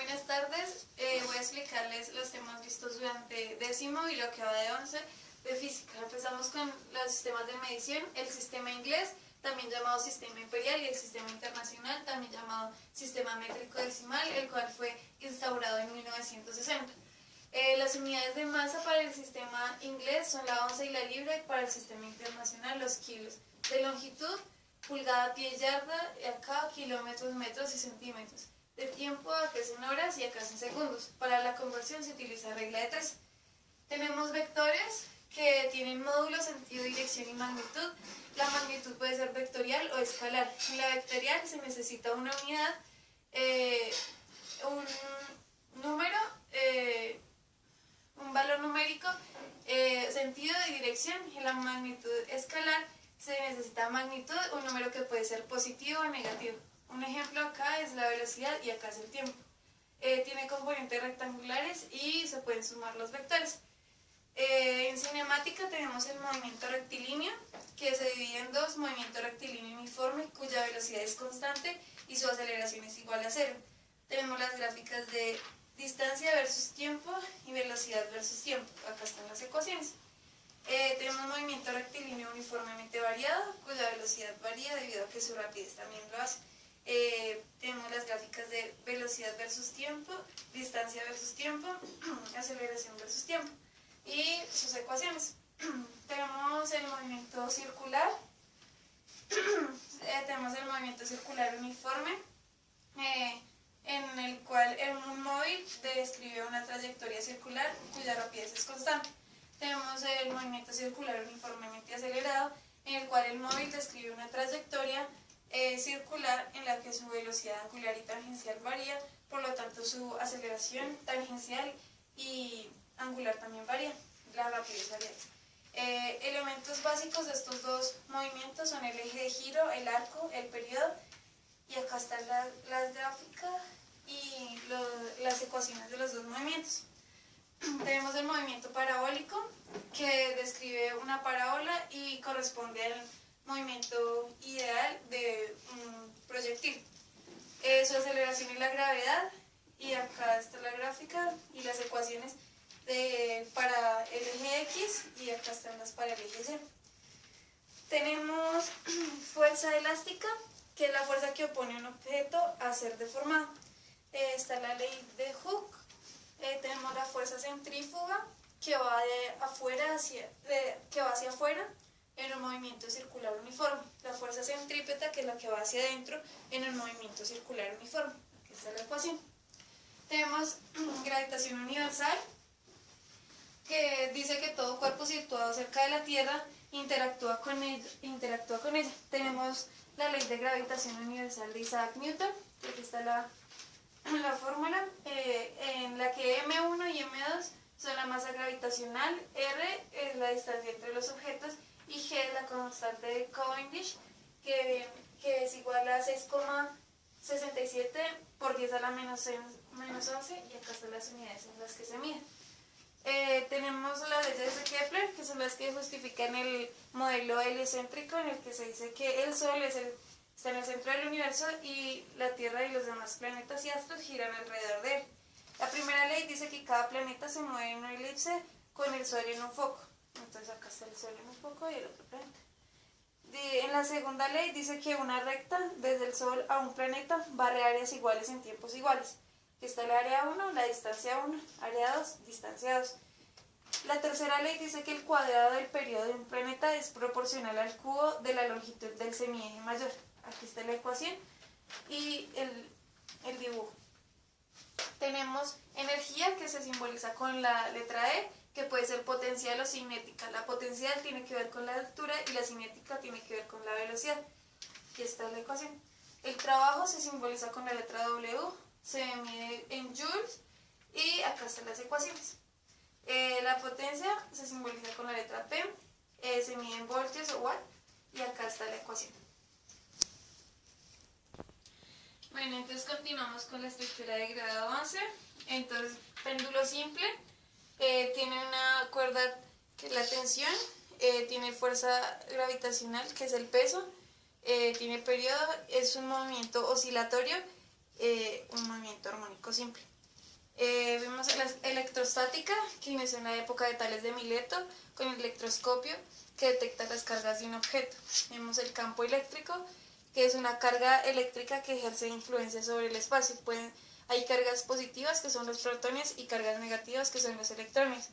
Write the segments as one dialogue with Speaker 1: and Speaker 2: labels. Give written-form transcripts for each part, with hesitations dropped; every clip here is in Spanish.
Speaker 1: Buenas tardes, voy a explicarles los temas vistos durante décimo y lo que va de 11 de física. Empezamos con los sistemas de medición, el sistema inglés, también llamado sistema imperial, y el sistema internacional, también llamado sistema métrico decimal, el cual fue instaurado en 1960. Las unidades de masa para el sistema inglés son la onza y la libra, y para el sistema internacional los kilos. De longitud, pulgada, pie, yarda, acá kilómetros, metros y centímetros. De tiempo, acá es en horas y acá es en segundos. Para la conversión se utiliza regla de 3. Tenemos vectores que tienen módulo, sentido, dirección y magnitud. La magnitud puede ser vectorial o escalar. En la vectorial se necesita una unidad, un número, un valor numérico, sentido y dirección. En la magnitud escalar se necesita magnitud, un número que puede ser positivo o negativo. Un ejemplo acá es la velocidad y acá es el tiempo. Tiene componentes rectangulares y se pueden sumar los vectores. En cinemática tenemos el movimiento rectilíneo, que se divide en dos: movimiento rectilíneo uniforme, cuya velocidad es constante y su aceleración es igual a 0. Tenemos las gráficas de distancia versus tiempo y velocidad versus tiempo. Acá están las ecuaciones. Tenemos movimiento rectilíneo uniformemente variado, cuya velocidad varía debido a que su rapidez también lo hace. Tenemos las gráficas de velocidad versus tiempo, distancia versus tiempo, aceleración versus tiempo y sus ecuaciones. Tenemos el movimiento circular, tenemos el movimiento circular uniforme, en el cual un móvil describe una trayectoria circular cuya rapidez es constante. Tenemos el movimiento circular uniformemente acelerado, en el cual el móvil describe una trayectoria circular en la que su velocidad angular y tangencial varía, por lo tanto su aceleración tangencial y angular también varía, la rapidez varía. Elementos básicos de estos dos movimientos son el eje de giro, el arco, el periodo, y acá están las gráficas y las ecuaciones de los dos movimientos. Tenemos el movimiento parabólico, que describe una parábola y corresponde al movimiento ideal de un proyectil. Su aceleración es la gravedad, y acá está la gráfica y las ecuaciones para el eje X, y acá están las para el eje Y. Tenemos fuerza elástica, que es la fuerza que opone a un objeto a ser deformado. Está la ley de Hooke. Tenemos la fuerza centrífuga, que va hacia afuera en un movimiento circular uniforme. La fuerza centrípeta, que es la que va hacia adentro en un movimiento circular uniforme. Aquí está la ecuación. Tenemos gravitación universal, que dice que todo cuerpo situado cerca de la Tierra interactúa con ella. Tenemos la ley de gravitación universal de Isaac Newton, que aquí está la fórmula, en la que M1 y M2 son la masa gravitacional, R es la distancia entre los objetos, y G es la constante de Cavendish, que es igual a 6,67 por 10 a la menos 11, y acá están las unidades en las que se mide. Tenemos las leyes de Kepler, que son las que justifican el modelo heliocéntrico, en el que se dice que el Sol está en el centro del universo y la Tierra y los demás planetas y astros giran alrededor de él. La primera ley dice que cada planeta se mueve en una elipse con el Sol en un foco. Entonces acá está el Sol en un foco y el otro planeta. En la segunda ley dice que una recta desde el Sol a un planeta barre áreas iguales en tiempos iguales. Aquí está el área 1, la distancia 1, área 2, distancia 2. La tercera ley dice que el cuadrado del periodo de un planeta es proporcional al cubo de la longitud del semieje mayor. Aquí está la ecuación y el dibujo. Tenemos energía, que se simboliza con la letra E, que puede ser potencial o cinética. La potencial tiene que ver con la altura y la cinética tiene que ver con la velocidad. Aquí está la ecuación. El trabajo se simboliza con la letra W, se mide en joules, y acá están las ecuaciones. La potencia se simboliza con la letra P, se mide en voltios o watt, y acá está la ecuación. Bueno, entonces continuamos con la estructura de grado 11. Entonces, péndulo simple, tiene una cuerda que es la tensión, tiene fuerza gravitacional, que es el peso, tiene periodo, es un movimiento oscilatorio, un movimiento armónico simple. Vimos la electrostática, que inició en la época de Tales de Mileto, con el electroscopio, que detecta las cargas de un objeto. Vemos el campo eléctrico, que es una carga eléctrica que ejerce influencia sobre el espacio. Hay cargas positivas, que son los protones, y cargas negativas, que son los electrones.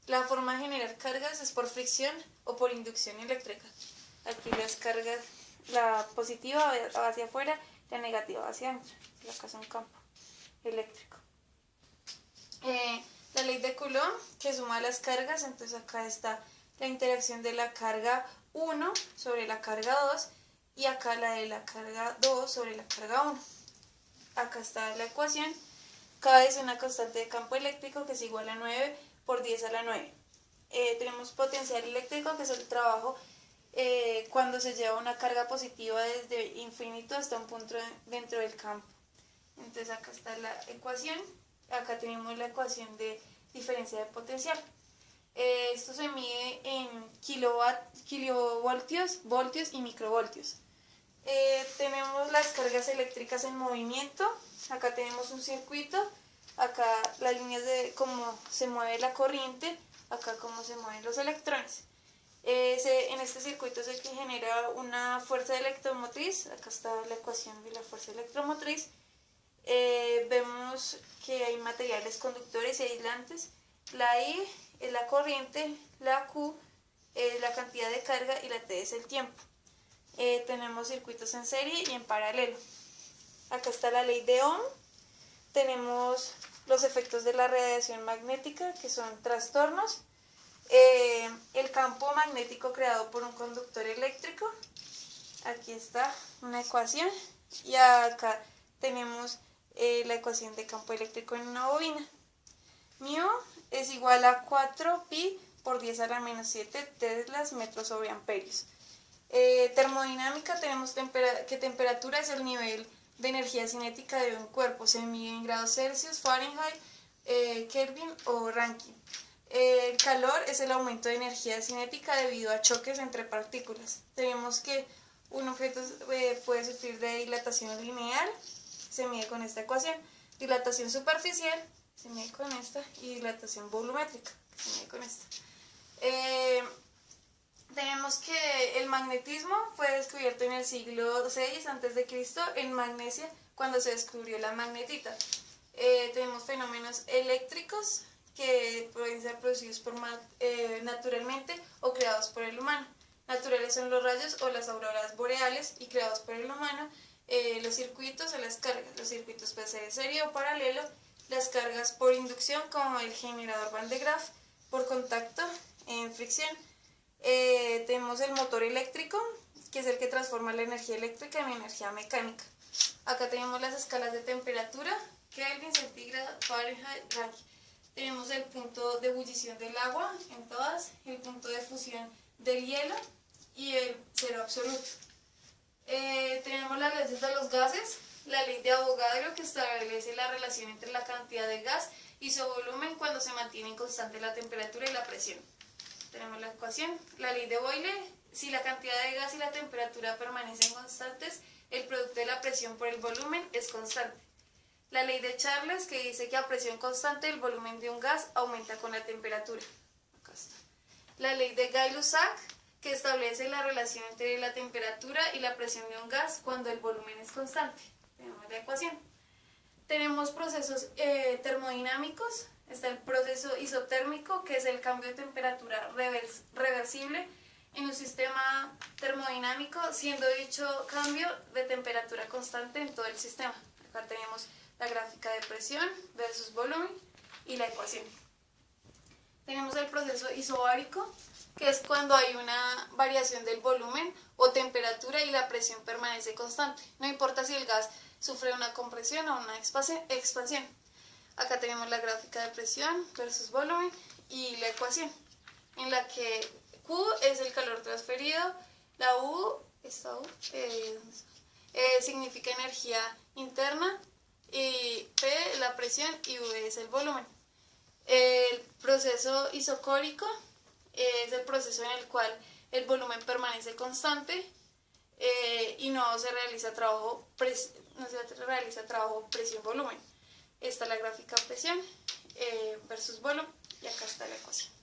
Speaker 1: La forma de generar cargas es por fricción o por inducción eléctrica. Aquí las cargas, la positiva va hacia afuera, la negativa hacia adentro. Y acá es un campo eléctrico. La ley de Coulomb, que suma las cargas, entonces acá está la interacción de la carga 1 sobre la carga 2 y acá la de la carga 2 sobre la carga 1. Acá está la ecuación. K es una constante de campo eléctrico que es igual a 9 por 10 a la 9. Tenemos potencial eléctrico, que es el trabajo cuando se lleva una carga positiva desde infinito hasta un punto dentro del campo. Entonces acá está la ecuación. Acá tenemos la ecuación de diferencia de potencial. Esto se mide en kilovoltios, voltios y microvoltios. Tenemos las cargas eléctricas en movimiento. Acá tenemos un circuito. Acá las líneas de cómo se mueve la corriente. Acá cómo se mueven los electrones. En este circuito se genera una fuerza electromotriz. Acá está la ecuación de la fuerza electromotriz. Vemos que hay materiales conductores y aislantes. La I es la corriente, la Q es la cantidad de carga y la T es el tiempo. Tenemos circuitos en serie y en paralelo. Acá está la ley de Ohm. Tenemos los efectos de la radiación magnética, que son trastornos. El campo magnético creado por un conductor eléctrico. Aquí está una ecuación. Y acá tenemos la ecuación de campo eléctrico en una bobina. Mu es igual a 4pi por 10 a la menos 7 teslas metros sobre amperios. Termodinámica, tenemos que temperatura es el nivel de energía cinética de un cuerpo. Se mide en grados Celsius, Fahrenheit, Kelvin o Rankine. El calor es el aumento de energía cinética debido a choques entre partículas. Tenemos que un objeto puede sufrir de dilatación lineal, se mide con esta ecuación. Dilatación superficial, se mide con esta. Y dilatación volumétrica, se mide con esta. Tenemos que el magnetismo fue descubierto en el siglo VI a.C. en Magnesia, cuando se descubrió la magnetita. Tenemos fenómenos eléctricos que pueden ser producidos naturalmente o creados por el humano. Naturales son los rayos o las auroras boreales, y creados por el humano los circuitos o las cargas. Los circuitos pueden ser en serie o paralelo, las cargas por inducción como el generador Van de Graaff, por contacto en fricción. Tenemos el motor eléctrico, que es el que transforma la energía eléctrica en energía mecánica. Acá tenemos las escalas de temperatura, Kelvin, centígrado, Fahrenheit, Rankine. Tenemos el punto de ebullición del agua en todas, el punto de fusión del hielo y el cero absoluto. Tenemos las leyes de los gases, la ley de Avogadro, que establece la relación entre la cantidad de gas y su volumen cuando se mantiene constante la temperatura y la presión. Tenemos la ecuación, la ley de Boyle: si la cantidad de gas y la temperatura permanecen constantes, el producto de la presión por el volumen es constante. La ley de Charles, que dice que a presión constante el volumen de un gas aumenta con la temperatura. Acá está. La ley de Gay-Lussac, que establece la relación entre la temperatura y la presión de un gas cuando el volumen es constante. Tenemos la ecuación. Tenemos procesos termodinámicos. Está el proceso isotérmico, que es el cambio de temperatura reversible en un sistema termodinámico, siendo dicho cambio de temperatura constante en todo el sistema. Acá tenemos la gráfica de presión versus volumen y la ecuación. Tenemos el proceso isobárico, que es cuando hay una variación del volumen o temperatura y la presión permanece constante. No importa si el gas sufre una compresión o una expansión. Acá tenemos la gráfica de presión versus volumen y la ecuación, en la que Q es el calor transferido, la U, significa energía interna, y P la presión y V es el volumen. El proceso isocórico es el proceso en el cual el volumen permanece constante y no se realiza trabajo presión-volumen. esta es la gráfica presión versus volumen y acá está la ecuación.